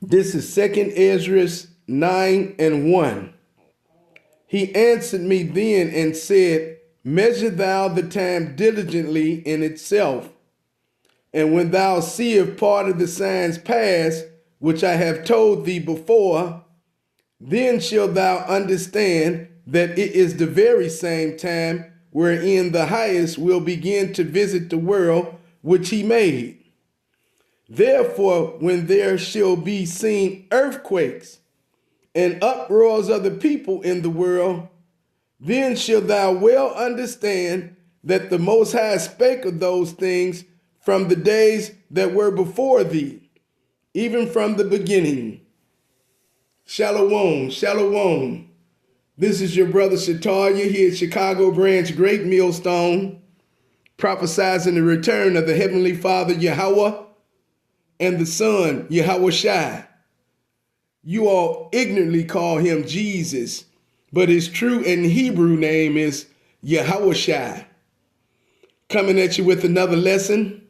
This is 2nd Ezra 9:1. He answered me then and said, Measure thou the time diligently in itself, and when thou seest part of the signs pass, which I have told thee before, then shalt thou understand that it is the very same time wherein the highest will begin to visit the world which he made. Therefore, when there shall be seen earthquakes and uproars of the people in the world, then shalt thou well understand that the Most High spake of those things from the days that were before thee, even from the beginning. Shalom, shalom. This is your brother Shatalia here at Chicago Branch Great Millstone, prophesizing the return of the Heavenly Father Yahweh and the Son Yahweh Shai. You all ignorantly call him Jesus, but his true and Hebrew name is Yahweh Shai. Coming at you with another lesson.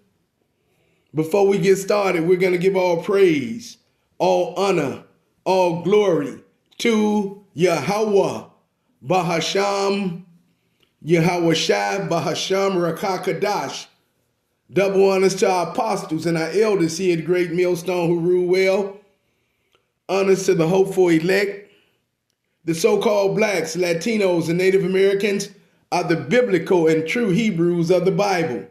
Before we get started, we're going to give all praise, all honor, all glory to Yahweh, Bahasham, Yahweh Shai, Bahasham Rakakadash. Double honors to our apostles and our elders here at Great Millstone who rule well. Honors to the hopeful elect. The so-called blacks, Latinos, and Native Americans are the biblical and true Hebrews of the Bible.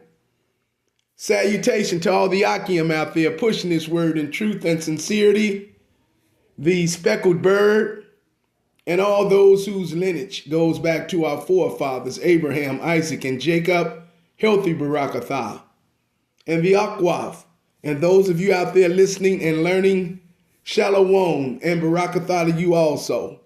Salutation to all the Akim out there pushing this word in truth and sincerity. The speckled bird, and all those whose lineage goes back to our forefathers, Abraham, Isaac, and Jacob, healthy Barakatah, and the Akwaf, and those of you out there listening and learning, Shalom and Barakatah to you also.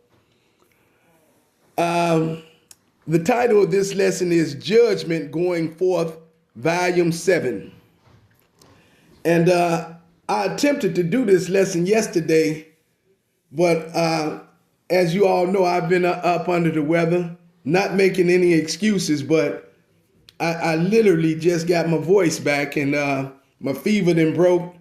The title of this lesson is Judgment Going Forth, Volume 7. And I attempted to do this lesson yesterday, but as you all know, I've been up under the weather, not making any excuses, but I literally just got my voice back, and my fever then broke,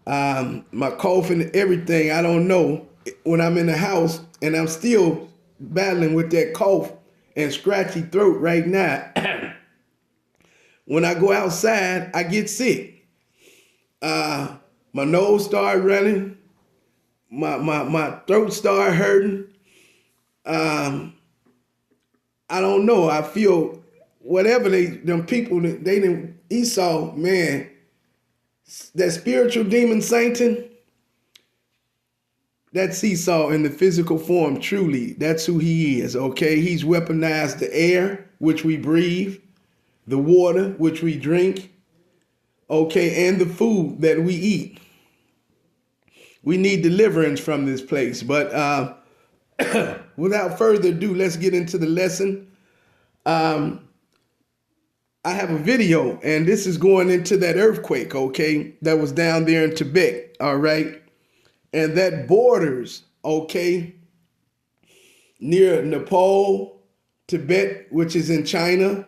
my cough and everything. I don't know when I'm in the house, and I'm still battling with that cough and scratchy throat right now. When I go outside, I get sick. My nose started running. My throat started hurting. I don't know. I feel whatever them people they didn't Esau, man, that spiritual demon Satan, that's Esau in the physical form. Truly, that's who he is. Okay, he's weaponized the air which we breathe, the water which we drink, okay, and the food that we eat. We need deliverance from this place. But without further ado, let's get into the lesson. I have a video, and this is going into that earthquake, okay, that was down there in Tibet, all right? And that borders, okay, near Nepal, Tibet, which is in China,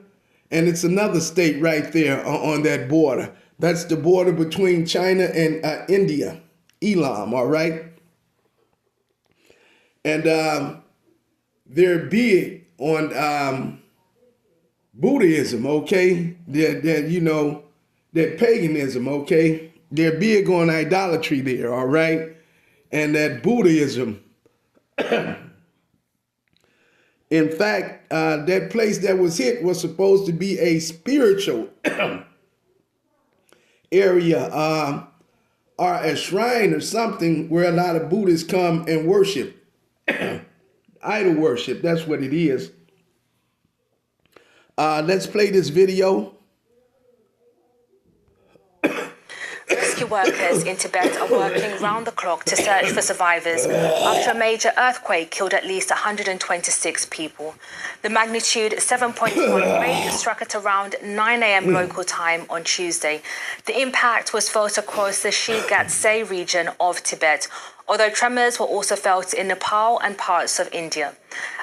and it's another state right there on that border. That's the border between China and India, Elam, all right? And they're big on Buddhism, okay? That paganism, okay? They're big on idolatry there, all right? And that Buddhism. In fact, that place that was hit was supposed to be a spiritual area, or a shrine or something where a lot of Buddhists come and worship. Idol worship, that's what it is. Let's play this video. Rescue workers in Tibet are working round the clock to search for survivors after a major earthquake killed at least 126 people. The magnitude 7.1 quake struck at around 9 a.m. local time on Tuesday. The impact was felt across the Shigatse region of Tibet, although tremors were also felt in Nepal and parts of India.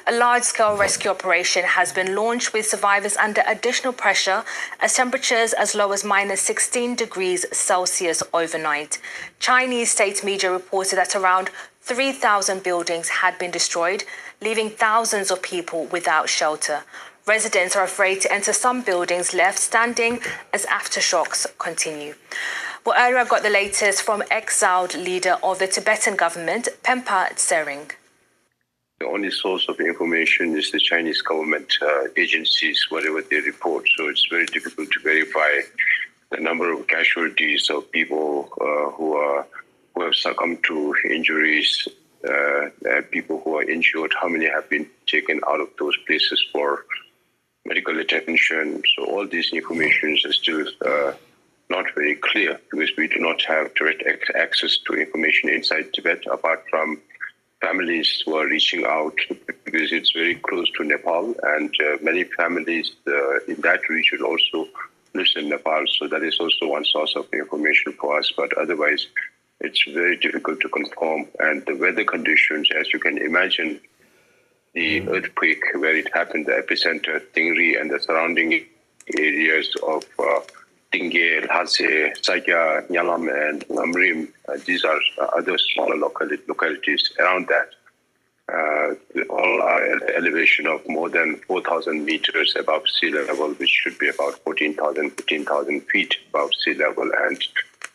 A large-scale rescue operation has been launched with survivors under additional pressure as temperatures as low as -16 degrees Celsius overnight. Chinese state media reported that around 3,000 buildings had been destroyed, leaving thousands of people without shelter. Residents are afraid to enter some buildings left standing as aftershocks continue. Well, earlier I got the latest from exiled leader of the Tibetan government, Pempa Tsering. The only source of information is the Chinese government agencies, whatever they report. So it's very difficult to verify the number of casualties of people who have succumbed to injuries, people who are injured, how many have been taken out of those places for medical attention. So all these information is still not very clear because we do not have direct access to information inside Tibet apart from families who are reaching out because it's very close to Nepal and many families in that region also live in Nepal. So that is also one source of information for us. But otherwise, it's very difficult to confirm. And the weather conditions, as you can imagine, the earthquake where it happened, the epicenter, Tingri and the surrounding areas of Tingel, Hase, Sakya, Nyalam, and Lamrim. These are other smaller localities around that. All are at an elevation of more than 4,000 meters above sea level, which should be about 14,000, 15,000 feet above sea level. And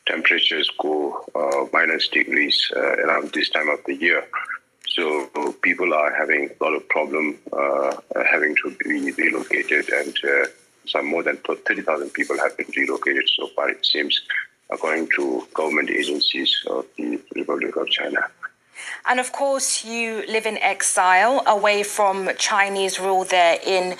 temperatures go minus degrees around this time of the year. So people are having a lot of problem having to be relocated, and some more than 30,000 people have been relocated so far, it seems, according to government agencies of the Republic of China. And of course, you live in exile away from Chinese rule there in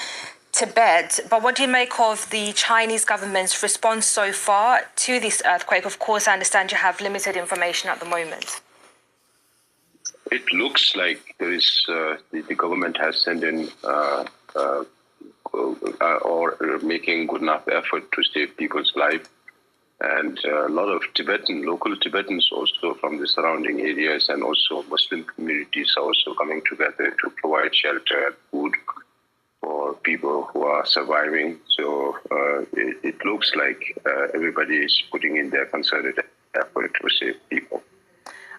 Tibet. But what do you make of the Chinese government's response so far to this earthquake? Of course, I understand you have limited information at the moment. It looks like there is the government has sent in or making good enough effort to save people's life. And a lot of local Tibetans also from the surrounding areas and also Muslim communities are also coming together to provide shelter and food for people who are surviving. So it looks like everybody is putting in their concerted effort to save people.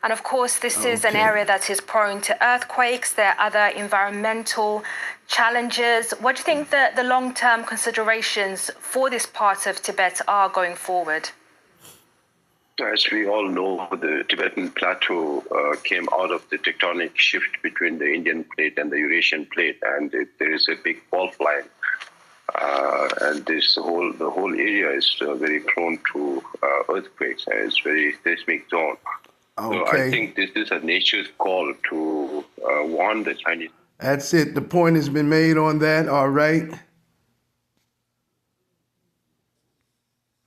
And of course, this is an area that is prone to earthquakes. There are other environmental challenges. What do you think the long-term considerations for this part of Tibet are going forward? As we all know, the Tibetan plateau came out of the tectonic shift between the Indian plate and the Eurasian plate, and there is a big fault line. And the whole area is very prone to earthquakes, and it's very seismic zone. Okay. So I think this is a nature's call to warn the Chinese. That's it. The point has been made on that. All right.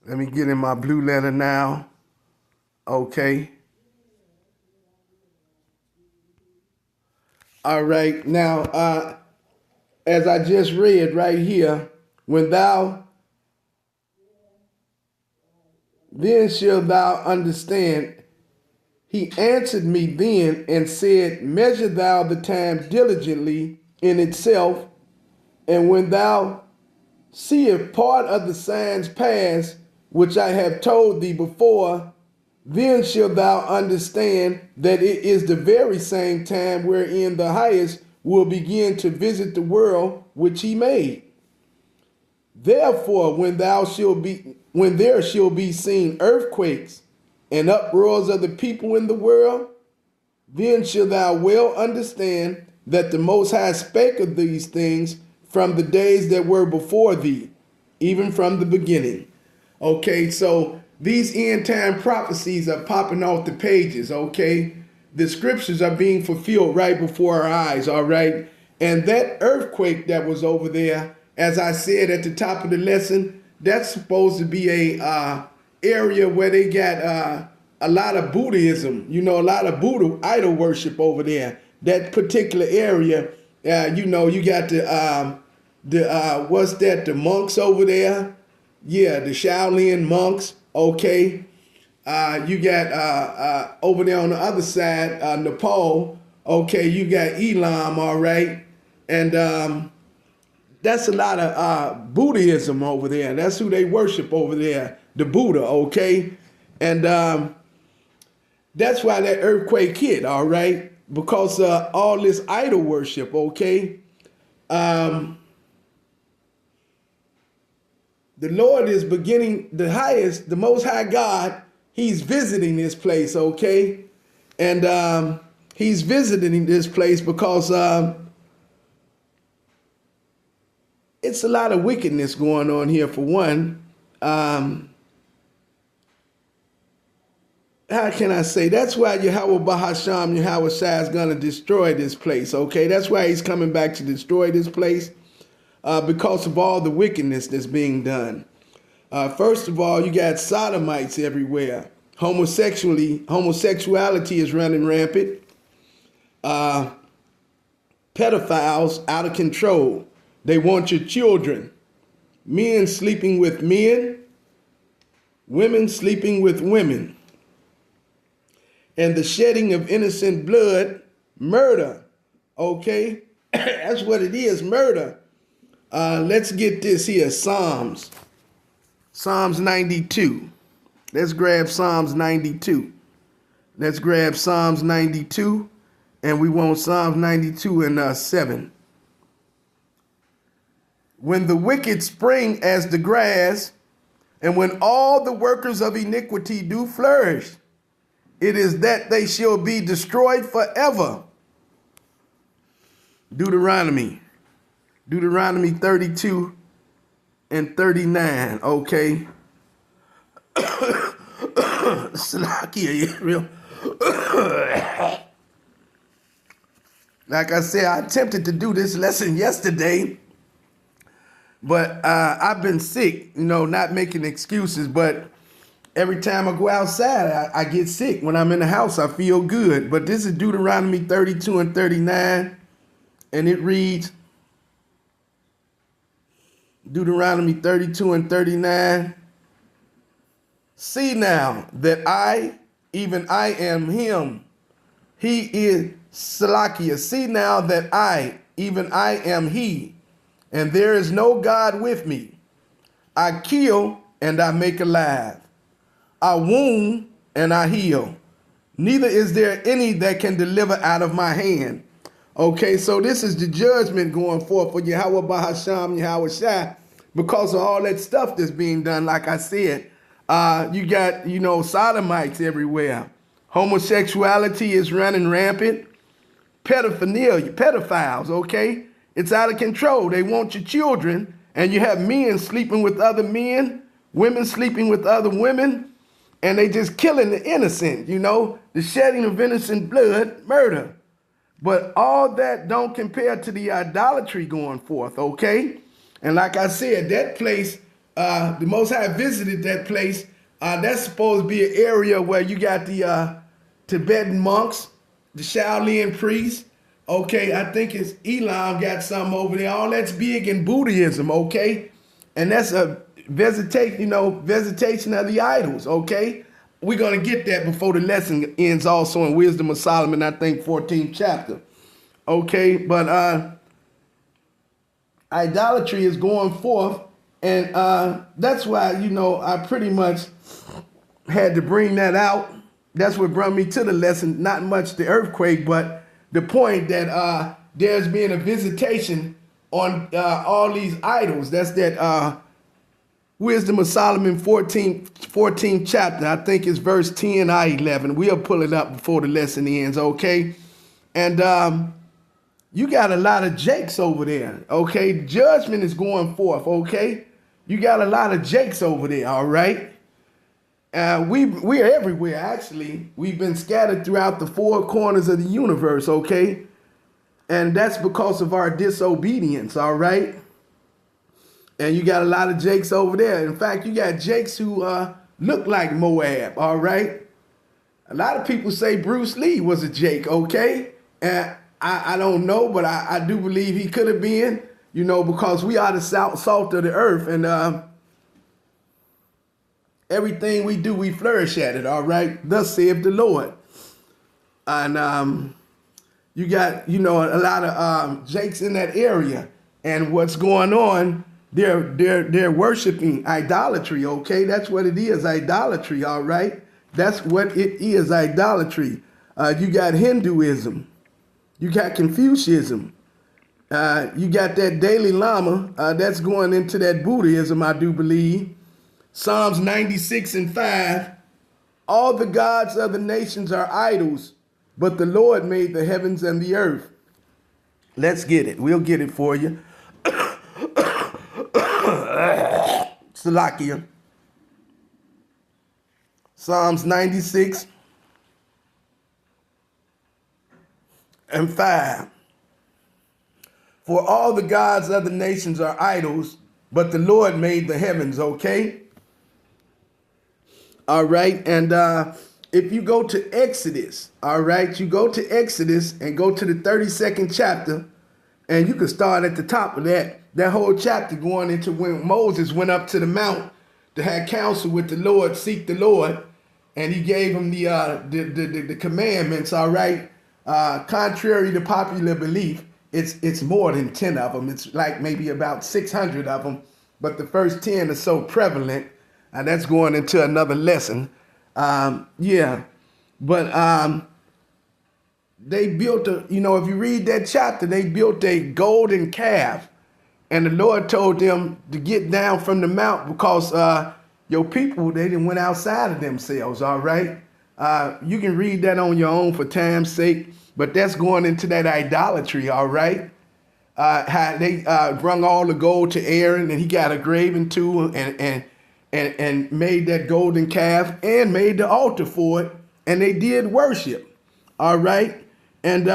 Let me get in my blue letter now. Okay. All right. Now, as I just read right here, when thou then shalt thou understand. He answered me then and said, measure thou the time diligently in itself, and when thou seest part of the signs pass, which I have told thee before, then shalt thou understand that it is the very same time wherein the highest will begin to visit the world which he made. Therefore, when there shall be seen earthquakes, and uproars of the people in the world, then shalt thou well understand that the Most High spake of these things from the days that were before thee, even from the beginning. Okay, so these end time prophecies are popping off the pages, okay? The scriptures are being fulfilled right before our eyes, all right? And that earthquake that was over there, as I said at the top of the lesson, that's supposed to be a area where they got a lot of Buddhism, a lot of Buddha idol worship over there. That particular area You know, you got what's that? The monks over there. Yeah, the Shaolin monks. Okay. You got over there on the other side, Nepal. Okay, you got Elam. All right, and that's a lot of Buddhism over there. That's who they worship over there, the Buddha. Okay, and that's why that earthquake hit. All right, because all this idol worship. Okay. The Lord is beginning, the Most High God, he's visiting this place, okay? And he's visiting this place because it's a lot of wickedness going on here, for one. How can I say? That's why Yahweh Bahasham, Yahweh Shai is going to destroy this place, okay? That's why he's coming back to destroy this place. Because of all the wickedness that's being done. First of all, you got sodomites everywhere. Homosexuality is running rampant. Pedophiles out of control. They want your children. Men sleeping with men. Women sleeping with women. And the shedding of innocent blood, murder. Okay? That's what it is, murder. Let's get this here, Psalms 92. Let's grab Psalms 92. Let's grab Psalms 92, and we want Psalms 92 and 7. When the wicked spring as the grass, and when all the workers of iniquity do flourish, it is that they shall be destroyed forever. Deuteronomy 32 and 39, okay? Slakia, Israel. Like I said, I attempted to do this lesson yesterday, but I've been sick, you know, not making excuses, but every time I go outside, I get sick. When I'm in the house, I feel good. But this is Deuteronomy 32 and 39, and it reads, Deuteronomy 32 and 39. See now that I, even I am him. He is Salakia. See now that I, even I am he. And there is no God with me. I kill and I make alive. I wound and I heal. Neither is there any that can deliver out of my hand. Okay, so this is the judgment going forth for Yahweh Bahasham, Yahweh Shai, because of all that stuff that's being done. Like I said, you got, you know, sodomites everywhere. Homosexuality is running rampant. Pedophiles, okay? It's out of control. They want your children, and you have men sleeping with other men, women sleeping with other women, and they just killing the innocent, you know? The shedding of innocent blood, murder. But all that don't compare to the idolatry going forth, okay? And like I said, that place, the Most High visited that place. That's supposed to be an area where you got the Tibetan monks, the Shaolin priests. Okay, I think it's Elam got something over there. All that's big in Buddhism, okay? And that's a visitation of the idols, okay? We're going to get that before the lesson ends, also in Wisdom of Solomon, I think 14th chapter. Okay, but idolatry is going forth, and that's why, you know, I pretty much had to bring that out. That's what brought me to the lesson, not much the earthquake, but the point that there's been a visitation on all these idols. That's that Wisdom of Solomon 14th chapter. I think it's verse 10, I-11. We'll pull it up before the lesson ends, okay? And you got a lot of jakes over there, okay? Judgment is going forth, okay? You got a lot of jakes over there, all right? We are everywhere, actually. We've been scattered throughout the four corners of the universe, okay? And that's because of our disobedience, all right? And you got a lot of jakes over there. In fact, you got jakes who look like Moab, all right? A lot of people say Bruce Lee was a jake, okay? And I don't know, but I do believe he could have been, because we are the salt of the earth, and everything we do, we flourish at it, all right? Thus saith the Lord. And you got, a lot of jakes in that area, and what's going on, they're worshiping idolatry, okay? That's what it is, idolatry, all right? That's what it is, idolatry. You got Hinduism. You got Confucianism. You got that Dalai Lama. That's going into that Buddhism, I do believe. Psalms 96:5. All the gods of the nations are idols, but the Lord made the heavens and the earth. Let's get it. We'll get it for you. Salakia. Psalms 96:5. For all the gods of the nations are idols, but the Lord made the heavens, okay? All right, and if you go to Exodus, all right, you go to Exodus and go to the 32nd chapter, and you can start at the top of that whole chapter going into when Moses went up to the mount to have counsel with the Lord, seek the Lord, and he gave him the commandments, all right? Contrary to popular belief, it's more than 10 of them. It's like maybe about 600 of them, but the first 10 are so prevalent, and that's going into another lesson. Yeah, but they built if you read that chapter, they built a golden calf, and the Lord told them to get down from the mount because your people, they didn't went outside of themselves, all right? You can read that on your own for time's sake, but that's going into that idolatry, all right? How they brung all the gold to Aaron, and he got a graven tool and made that golden calf and made the altar for it, and they did worship, all right? And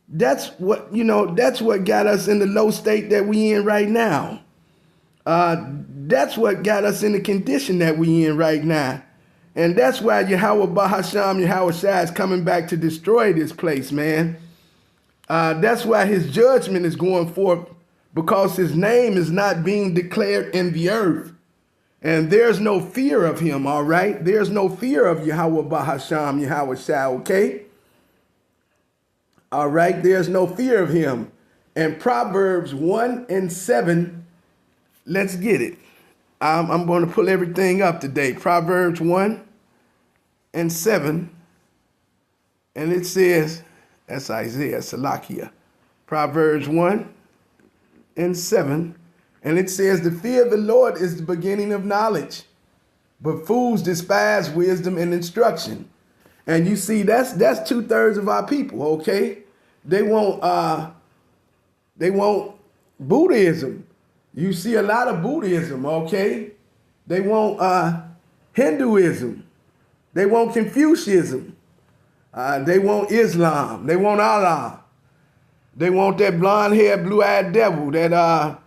that's what got us in the low state that we in right now. That's what got us in the condition that we in right now. And that's why Yahweh Bahasham, Yahweh Shai is coming back to destroy this place, man. That's why his judgment is going forth, because his name is not being declared in the earth. And there's no fear of him, all right? There's no fear of Yahweh Bahasham, Yahweh Shai, okay? All right, there's no fear of him. And Proverbs 1:7, let's get it. I'm going to pull everything up today. Proverbs 1:7, and it says, that's Isaiah, Salakia. Proverbs 1:7, and it says, the fear of the Lord is the beginning of knowledge, but fools despise wisdom and instruction. And you see, that's 2/3 of our people, okay? They want Buddhism. You see a lot of Buddhism, okay? They want Hinduism. They want Confucianism. They want Islam. They want Allah. They want that blonde-haired, blue-eyed devil, that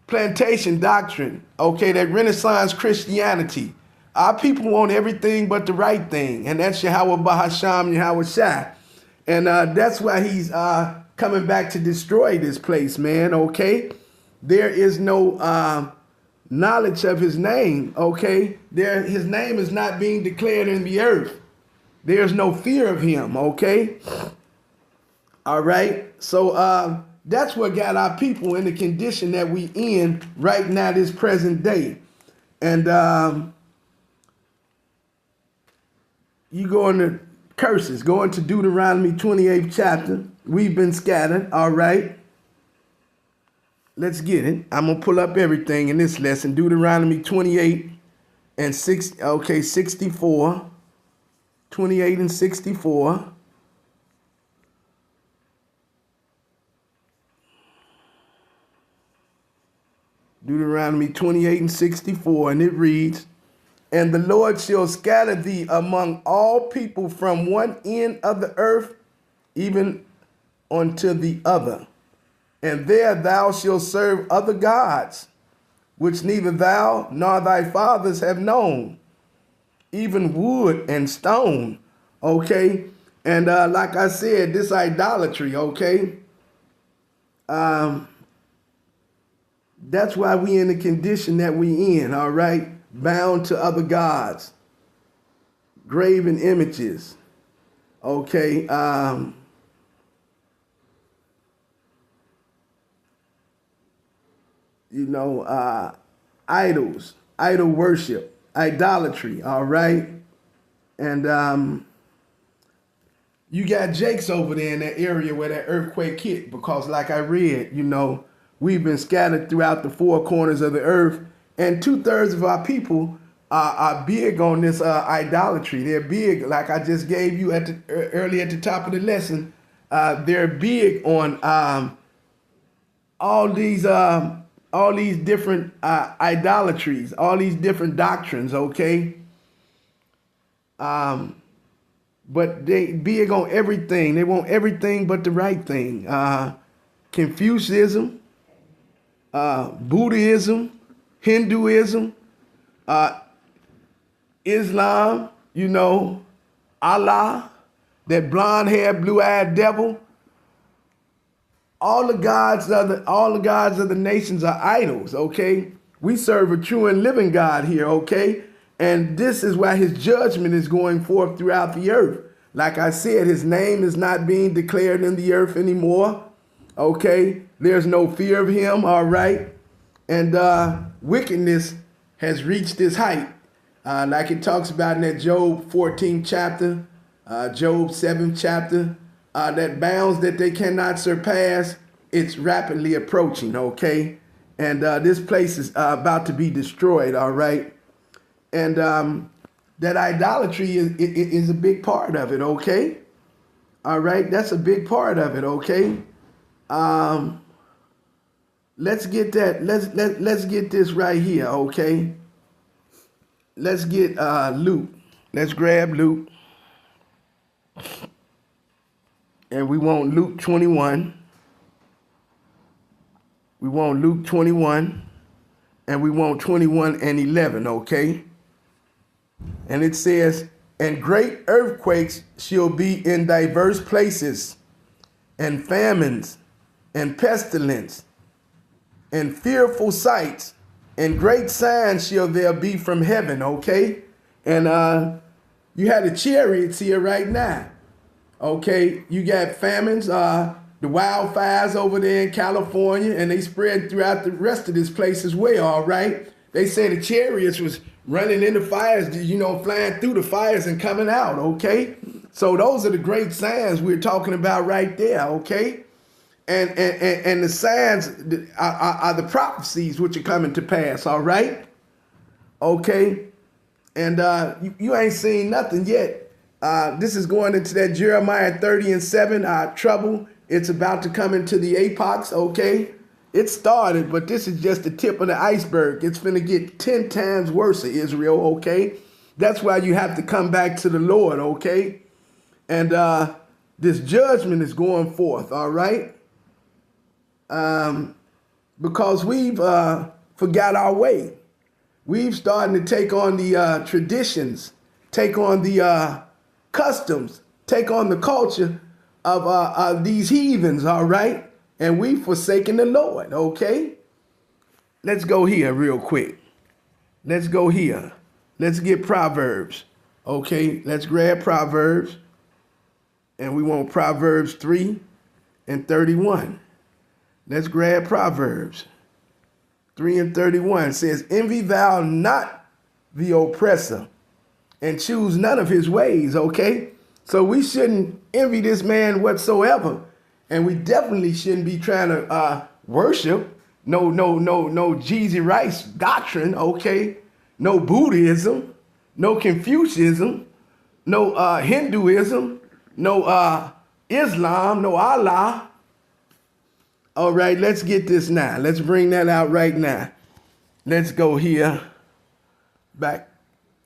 plantation doctrine, okay, that Renaissance Christianity. Our people want everything but the right thing, and that's Yahweh Bahasham, Yahweh Shai. And that's why he's coming back to destroy this place, man, okay? There is no knowledge of his name, okay? His name is not being declared in the earth. There's no fear of him, okay? All right? So that's what got our people in the condition that we in right now, this present day. And you go into curses, go into Deuteronomy 28th chapter. We've been scattered, all right? Let's get it. I'm going to pull up everything in this lesson. Deuteronomy 28 and 64. 28 and 64. Deuteronomy 28 and 64, and it reads, and the Lord shall scatter thee among all people from one end of the earth even unto the other. And there thou shalt serve other gods, which neither thou nor thy fathers have known, even wood and stone. Okay? And like I said, this idolatry, okay? That's why we in the condition that we in, all right? Bound to other gods, graven images, okay? Idols, idol worship, idolatry, all right? And you got Jake's over there in that area where that earthquake hit, because like I read, we've been scattered throughout the four corners of the earth, and 2/3 of our people are big on this idolatry. They're big, like I just gave you early at the top of the lesson. They're big on all these different idolatries, all these different doctrines, okay? But they big on everything. They want everything but the right thing. Confucianism, Buddhism, Hinduism, Islam, Allah, that blonde-haired, blue-eyed devil. All the gods of the nations are idols, okay? We serve a true and living God here, okay? And this is why his judgment is going forth throughout the earth. Like I said, his name is not being declared in the earth anymore, okay? There's no fear of him, all right? And wickedness has reached its height. Like it talks about in that Job 14th chapter, Job 7th chapter, that bounds that they cannot surpass, it's rapidly approaching, okay? And this place is about to be destroyed, all right? And that idolatry is a big part of it, okay? All right, that's a big part of it, okay? Let's get that. Let's get this right here, okay? Let's get Luke. Let's grab Luke. And we want Luke 21. We want Luke 21. And we want 21 and 11, okay? And it says, and great earthquakes shall be in diverse places, and famines, and pestilence, and fearful sights, and great signs shall there be from heaven, okay? And you had the chariots here right now, okay? You got famines, the wildfires over there in California, and they spread throughout the rest of this place as well, all right? They say the chariots was running into fires, flying through the fires and coming out, okay? So those are the great signs we're talking about right there, okay? And the signs are the prophecies which are coming to pass, all right? Okay? And you ain't seen nothing yet. This is going into that Jeremiah 30:7, trouble. It's about to come into the apox, okay? It started, but this is just the tip of the iceberg. It's finna get 10 times worse, Israel, okay? That's why you have to come back to the Lord, okay? And this judgment is going forth, all right? Because we've forgot our way. We've started to take on the traditions, take on the customs, take on the culture of these heathens, all right? And we've forsaken the Lord, okay? Let's go here real quick. Let's go here. Let's get Proverbs, okay? Let's grab Proverbs. And we want Proverbs 3:31. Let's grab Proverbs 3:31. It says, envy thou not the oppressor, and choose none of his ways, okay? So we shouldn't envy this man whatsoever. And we definitely shouldn't be trying to worship no Jeezy Rice doctrine, okay? No Buddhism, no Confucianism, no Hinduism, no Islam, no Allah. All right, let's get this now. Let's bring that out right now. Let's go here back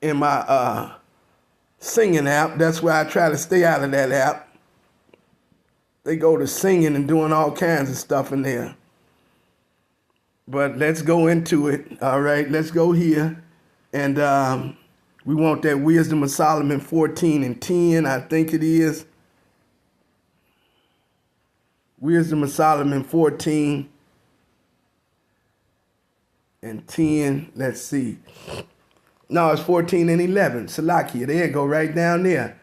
in my singing app. That's why I try to stay out of that app. They go to singing and doing all kinds of stuff in there. But let's go into it. All right, let's go here. And we want that Wisdom of Solomon 14:10, I think it is. Wisdom of Solomon 14 and 10. Let's see. No, it's 14 and 11. Salakia, there you go, right down there.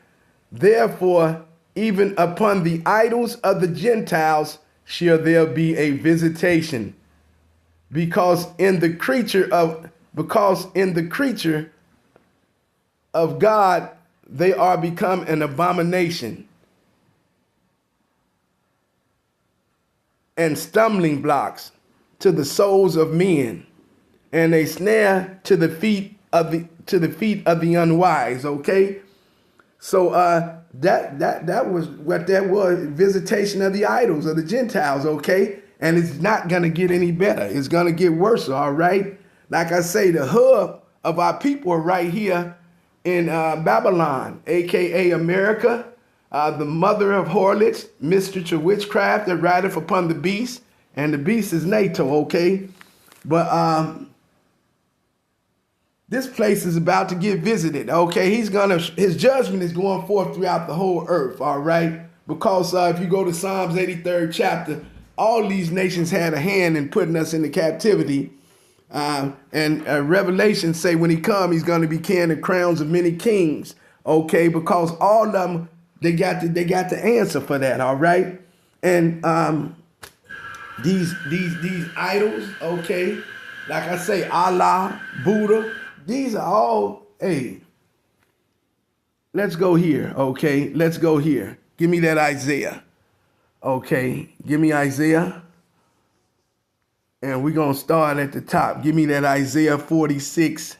Therefore, even upon the idols of the Gentiles shall there be a visitation, because in the creature of God they are become an abomination and stumbling blocks to the souls of men, and a snare to the feet of the unwise. Okay, so that was what that was, visitation of the idols of the Gentiles. Okay, and it's not gonna get any better. It's gonna get worse. All right, like I say, the hub of our people are right here in Babylon, aka America. The mother of harlots, mistress of witchcraft, that rideth upon the beast, and the beast is NATO, okay? But this place is about to get visited, okay? His judgment is going forth throughout the whole earth, all right? Because if you go to Psalms 83rd chapter, all these nations had a hand in putting us into captivity. And Revelation say when he come, he's going to be carrying the crowns of many kings, okay? Because all of them, they got the answer for that, all right? And these idols, okay, like I say, Allah, Buddha, these are all, hey, let's go here, okay? Let's go here. Give me that Isaiah, okay? Give me Isaiah. And we're going to start at the top. Give me that Isaiah 46.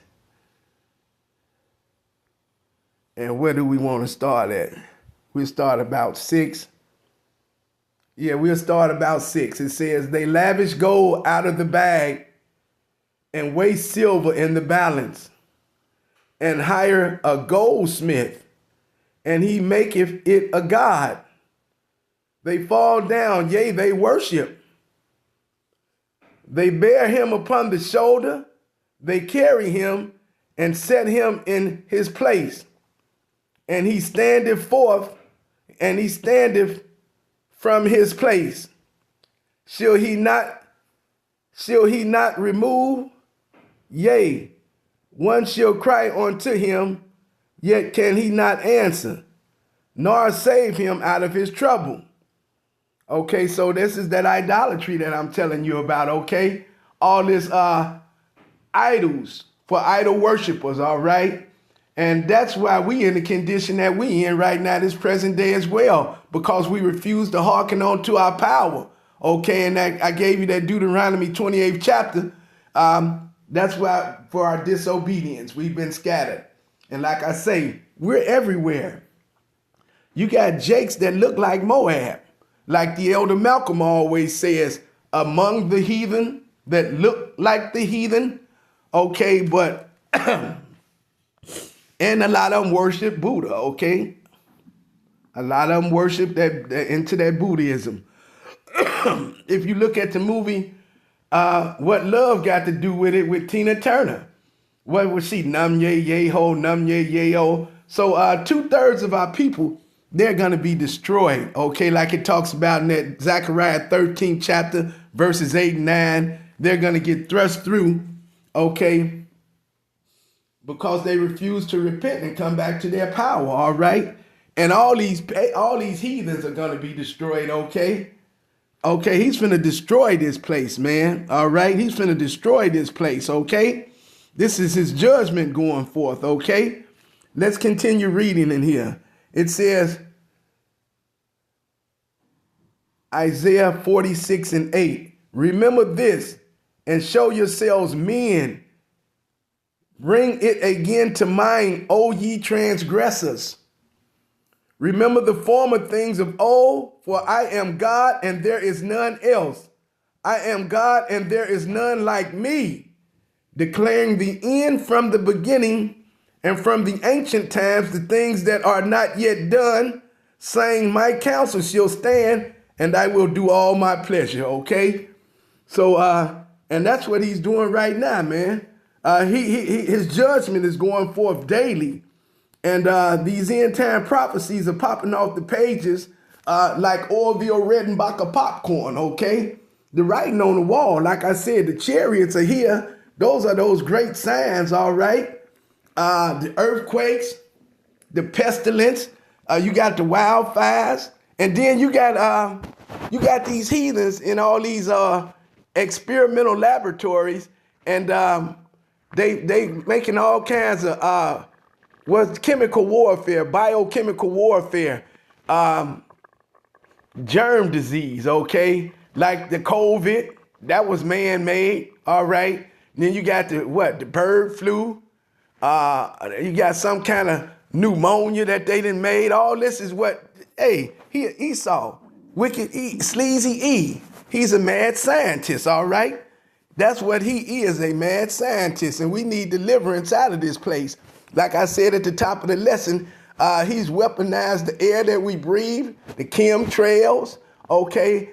And where do we want to start at? We'll start about 6. Yeah, we'll start about 6. It says, they lavish gold out of the bag and weigh silver in the balance and hire a goldsmith, and he maketh it a god. They fall down, yea, they worship. They bear him upon the shoulder, they carry him and set him in his place. And he standeth forth, and he standeth from his place. Shall he not remove? Yea, one shall cry unto him, yet can he not answer, nor save him out of his trouble. Okay, so this is that idolatry that I'm telling you about, okay? All this idols for idol worshipers, all right? And that's why we in the condition that we in right now, this present day as well, because we refuse to hearken on to our power, okay? And that, I gave you that Deuteronomy 28th chapter. That's why, for our disobedience, we've been scattered. And like I say, we're everywhere. You got jakes that look like Moab. Like the elder Malcolm always says, among the heathen that look like the heathen, okay, but, and a lot of them worship Buddha, okay? A lot of them worship that into that Buddhism. If you look at the movie, What Love Got to Do with It with Tina Turner, what was she? Num ye ye ho, num ye ye ho. So 2/3 of our people, they're going to be destroyed, okay? Like it talks about in that Zechariah 13th chapter, verses 8 and 9. They're going to get thrust through, okay? Because they refuse to repent and come back to their power, all right? And all these heathens are going to be destroyed, okay? Okay, he's finna destroy this place, man, all right? He's finna destroy this place, okay? This is his judgment going forth, okay? Let's continue reading in here. It says, Isaiah 46 and 8, remember this and show yourselves men. Bring it again to mind, O ye transgressors. Remember the former things of old, for I am God and there is none else. I am God and there is none like me, declaring the end from the beginning and from the ancient times the things that are not yet done, saying my counsel shall stand and I will do all my pleasure, okay? So, and that's what he's doing right now, man. His judgment is going forth daily. And these end time prophecies are popping off the pages like Orville Redenbacher popcorn, okay? The writing on the wall, like I said, the chariots are here. Those are those great signs, all right? The earthquakes, the pestilence, you got the wildfires, and then you got these heathens in all these experimental laboratories, and they making all kinds of chemical warfare, biochemical warfare, germ disease, okay? Like the COVID, that was man-made, all right? And then you got the bird flu. You got some kind of pneumonia that they done made. All this is Esau, wicked E, sleazy E. He's a mad scientist, all right? That's what he is, a mad scientist, and we need deliverance out of this place. Like I said at the top of the lesson, he's weaponized the air that we breathe, the chemtrails, okay?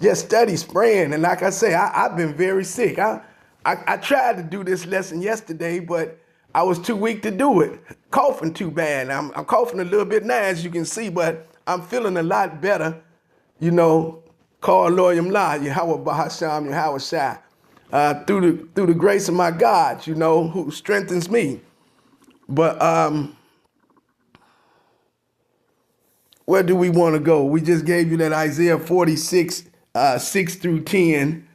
Just study spraying, and like I say, I've been very sick. I tried to do this lesson yesterday, but I was too weak to do it. Coughing too bad. I'm coughing a little bit now, as you can see, but I'm feeling a lot better. You know, call Loyam La, Yahweh Bahasham, Yahweh Shai, through the grace of my God, you know, who strengthens me. But where do we want to go? We just gave you that Isaiah 46, 6 through 10.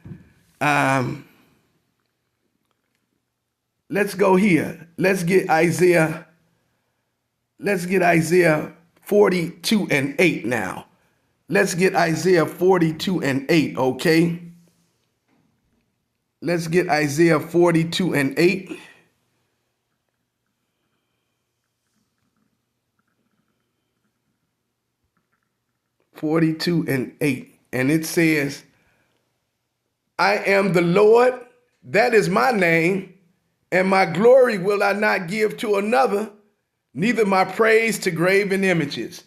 Let's go here. Let's get Isaiah 42 and 8 now. Let's get Isaiah 42 and 8, okay? Let's get Isaiah 42 and 8. And it says, I am the Lord, that is my name, and my glory will I not give to another, neither my praise to graven images.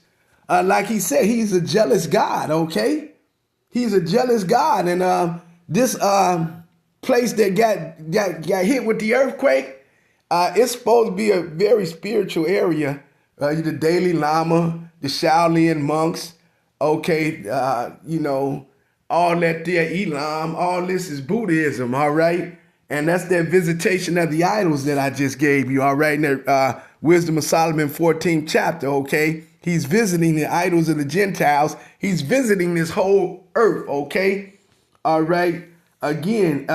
Like he said, he's a jealous God, okay? He's a jealous God. And this place that got hit with the earthquake, it's supposed to be a very spiritual area. The Dalai Lama, the Shaolin monks, okay, you know, all that there, Elam, all this is Buddhism, all right? And that's that visitation of the idols that I just gave you, all right? In the Wisdom of Solomon 14th chapter, okay? He's visiting the idols of the Gentiles. He's visiting this whole earth, okay? All right? Again,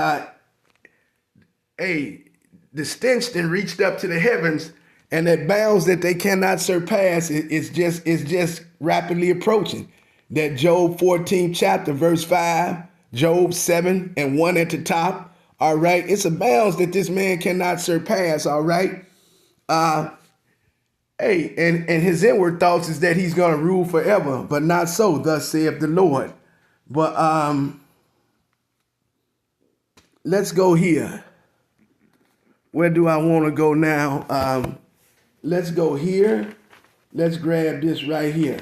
the stench then reached up to the heavens, and that bounds that they cannot surpass is just rapidly approaching. That Job 14th chapter, verse 5, Job 7 and 1 at the top, all right? It's a bounds that this man cannot surpass, all right? And his inward thoughts is that he's going to rule forever, but not so, thus saith the Lord. But let's go here. Where do I want to go now? Let's go here. Let's grab this right here.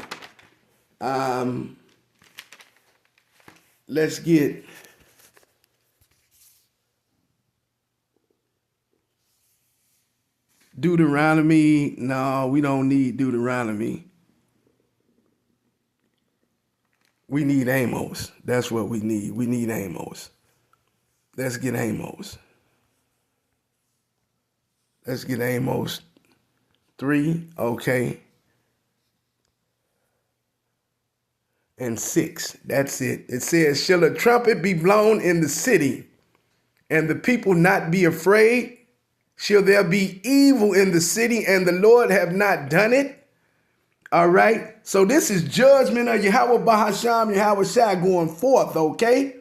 Let's get Deuteronomy. No, we don't need Deuteronomy. We need Amos. That's what we need. We need Amos. Let's get Amos. Let's get Amos 3, okay. And 6, that's it. It says, shall a trumpet be blown in the city, and the people not be afraid? Shall there be evil in the city, and the Lord have not done it? All right. So this is judgment of Yahweh Bahasham, Yahweh Shai going forth, okay?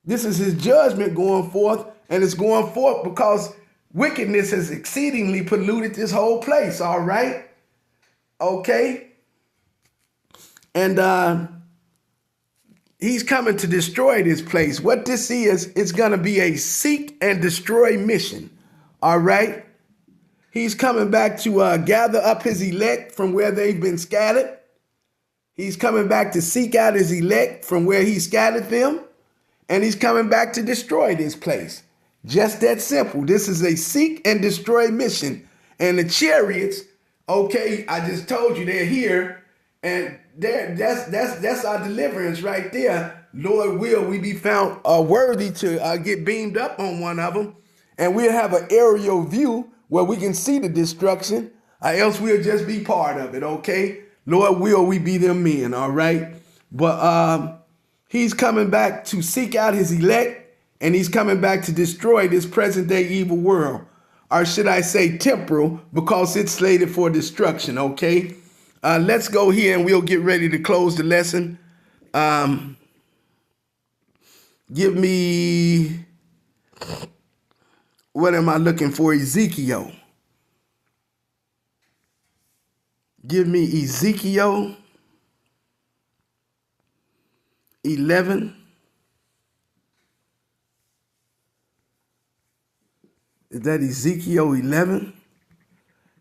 This is his judgment going forth, and it's going forth because wickedness has exceedingly polluted this whole place, all right? Okay? And he's coming to destroy this place. What this is, it's going to be a seek and destroy mission, all right? He's coming back to gather up his elect from where they've been scattered. He's coming back to seek out his elect from where he scattered them. And he's coming back to destroy this place. Just that simple. This is a seek and destroy mission. And the chariots, okay, I just told you they're here. And that's our deliverance right there. Lord will we be found worthy to get beamed up on one of them, and we'll have an aerial view where we can see the destruction, or else we'll just be part of it, okay? Lord will we be them men, all right? But he's coming back to seek out his elect, and he's coming back to destroy this present day evil world, or should I say temporal, because it's slated for destruction, okay? Let's go here and we'll get ready to close the lesson. Give me, what am I looking for? Ezekiel. Give me Ezekiel 11. Is that Ezekiel 11?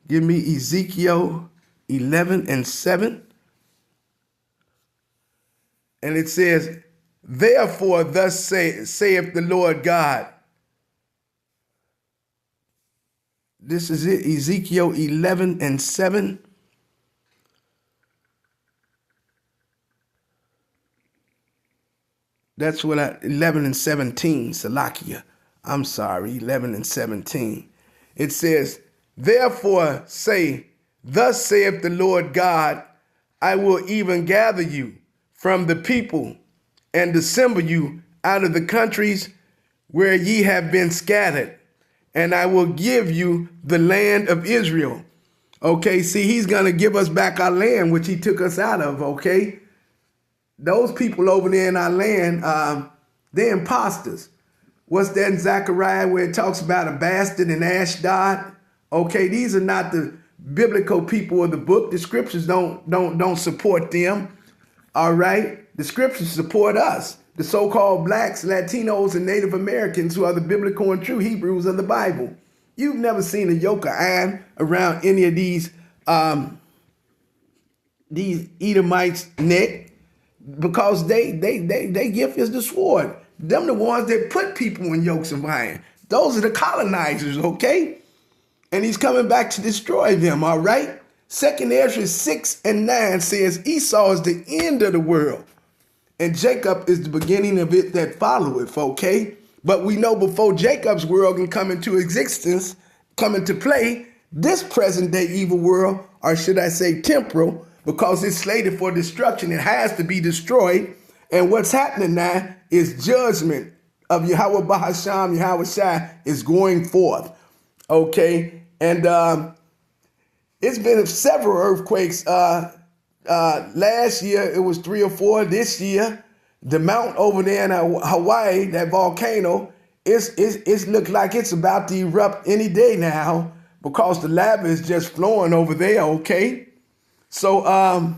Give me Ezekiel 11 and 7. And it says, therefore, thus saith the Lord God. This is it, Ezekiel 11 and 7. That's what 11 and 17, Salakia. I'm sorry, 11 and 17. It says, therefore say, thus saith the Lord God, I will even gather you from the people and assemble you out of the countries where ye have been scattered, and I will give you the land of Israel. Okay, see, he's going to give us back our land, which he took us out of, okay? Those people over there in our land, they're imposters. What's that in Zechariah where it talks about a bastard in Ashdod? Okay, these are not the biblical people of the book. The scriptures don't support them. All right, the scriptures support us, the so-called blacks, Latinos, and Native Americans who are the biblical and true Hebrews of the Bible. You've never seen a yoke of iron around any of these Edomites' neck, because they gift is the sword. Them the ones that put people in yokes of iron. Those are the colonizers, okay? And he's coming back to destroy them, all right? 2nd Ezra 6 and 9 says Esau is the end of the world, and Jacob is the beginning of it that followeth, okay? But we know before Jacob's world can come into existence, come into play, this present day evil world, or should I say temporal, because it's slated for destruction, it has to be destroyed. And what's happening now is judgment of Yahweh Bahasham, Yahweh Shai is going forth, okay? And it's been several earthquakes. Last year, it was 3 or 4. This year, the mount over there in Hawaii, that volcano, it's looked like it's about to erupt any day now, because the lava is just flowing over there, okay? So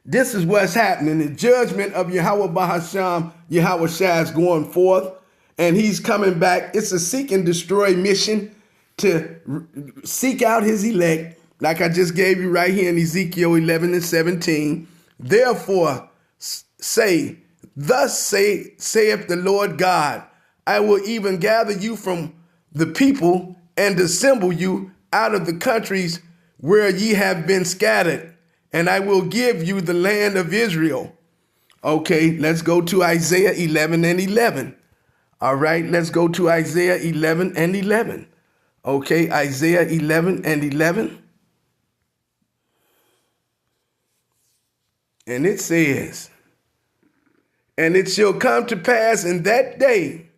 this is what's happening. The judgment of Yahweh Bahasham, Yahweh Shai is going forth, and he's coming back. It's a seek and destroy mission to seek out his elect, like I just gave you right here in Ezekiel 11 and 17. Therefore say, thus saith the Lord God, I will even gather you from the people and assemble you out of the countries where ye have been scattered, and I will give you the land of Israel. Okay, let's go to Isaiah 11 and 11. All right, let's go to Isaiah 11 and 11. Okay, Isaiah 11 and 11. And it says, and it shall come to pass in that day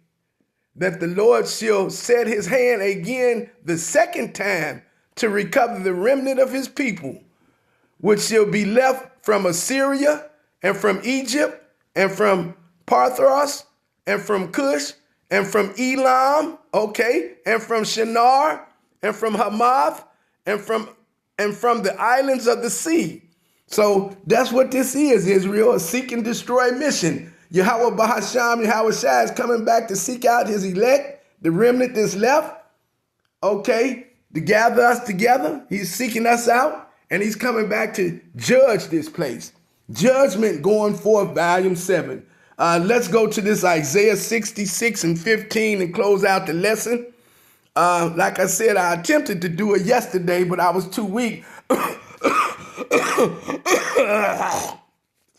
that the Lord shall set his hand again the second time to recover the remnant of his people, which shall be left from Assyria and from Egypt and from Parthros and from Cush and from Elam, okay, and from Shinar and from Hamath and from the islands of the sea. So that's what this is, Israel, a seek and destroy mission. Yahweh Bahasham, Yahweh Shai is coming back to seek out his elect, the remnant that's left, okay, to gather us together. He's seeking us out, and he's coming back to judge this place. Judgment going forth, volume 7. Let's go to this Isaiah 66 and 15 and close out the lesson. Like I said, I attempted to do it yesterday, but I was too weak.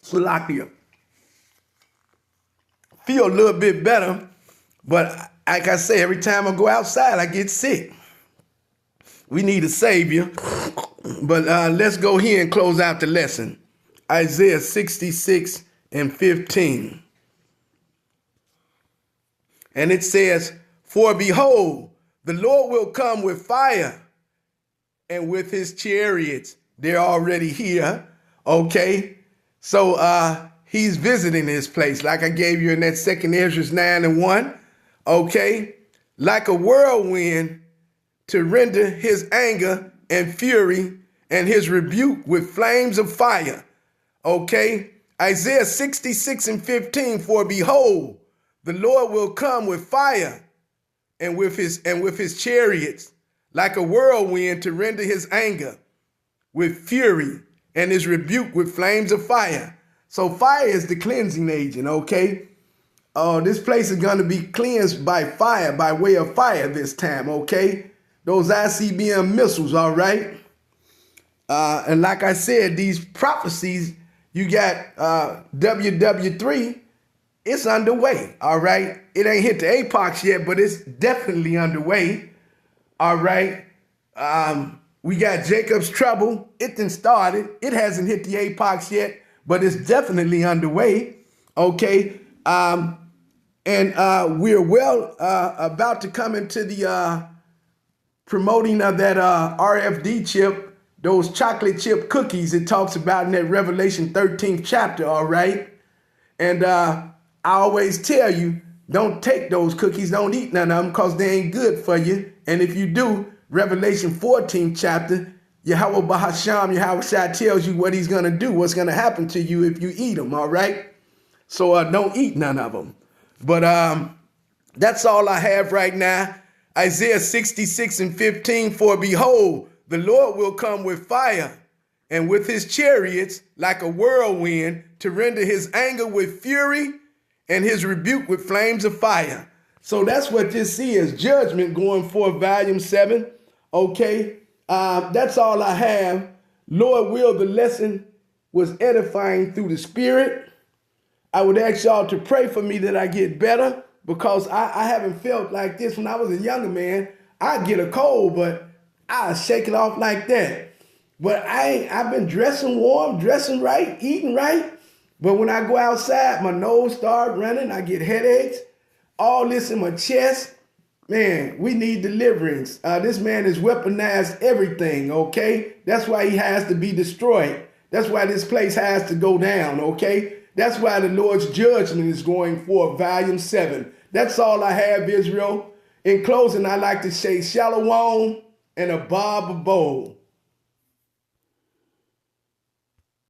Salakia. Feel a little bit better, but like I say, every time I go outside, I get sick. We need a savior. But let's go here and close out the lesson. Isaiah 66 and 15. And it says, for behold, the Lord will come with fire and with his chariots. They're already here. Okay. So he's visiting this place, like I gave you in that 2 Ezra 9 and 1. Okay. Like a whirlwind to render his anger and fury and his rebuke with flames of fire. Okay. Isaiah 66 and 15. For behold, the Lord will come with fire and with his chariots, like a whirlwind to render his anger with fury and his rebuke with flames of fire. So fire is the cleansing agent, okay? This place is going to be cleansed by fire, by way of fire this time, okay? Those ICBM missiles, all right? And like I said, these prophecies, you got WW3, it's underway, all right? It ain't hit the apex yet, but it's definitely underway, all right? We got Jacob's trouble. It done started. It hasn't hit the apex yet, but it's definitely underway, okay? And we're well about to come into the promoting of that RFD chip, those chocolate chip cookies it talks about in that Revelation 13th chapter, all right? And I always tell you, don't take those cookies, don't eat none of them because they ain't good for you. And if you do, Revelation 14th chapter, Yahweh Bahasham, Yahweh Shai tells you what he's going to do, what's going to happen to you if you eat them, all right? So don't eat none of them. But that's all I have right now. Isaiah 66 and 15, for behold, the Lord will come with fire and with his chariots like a whirlwind to render his anger with fury and his rebuke with flames of fire. So that's what this is, Judgment going for volume 7. Okay, that's all I have. Lord will, the lesson was edifying through the Spirit. I would ask y'all to pray for me that I get better because I haven't felt like this when I was a younger man. I'd get a cold, but I'd shake it off like that. But I've been dressing warm, dressing right, eating right. But when I go outside, my nose starts running. I get headaches, all this in my chest. Man, we need deliverance. This man has weaponized everything, okay? That's why he has to be destroyed. That's why this place has to go down, okay? That's why the Lord's judgment is going for volume 7. That's all I have, Israel. In closing, I'd like to say shalom and a bob of bowl.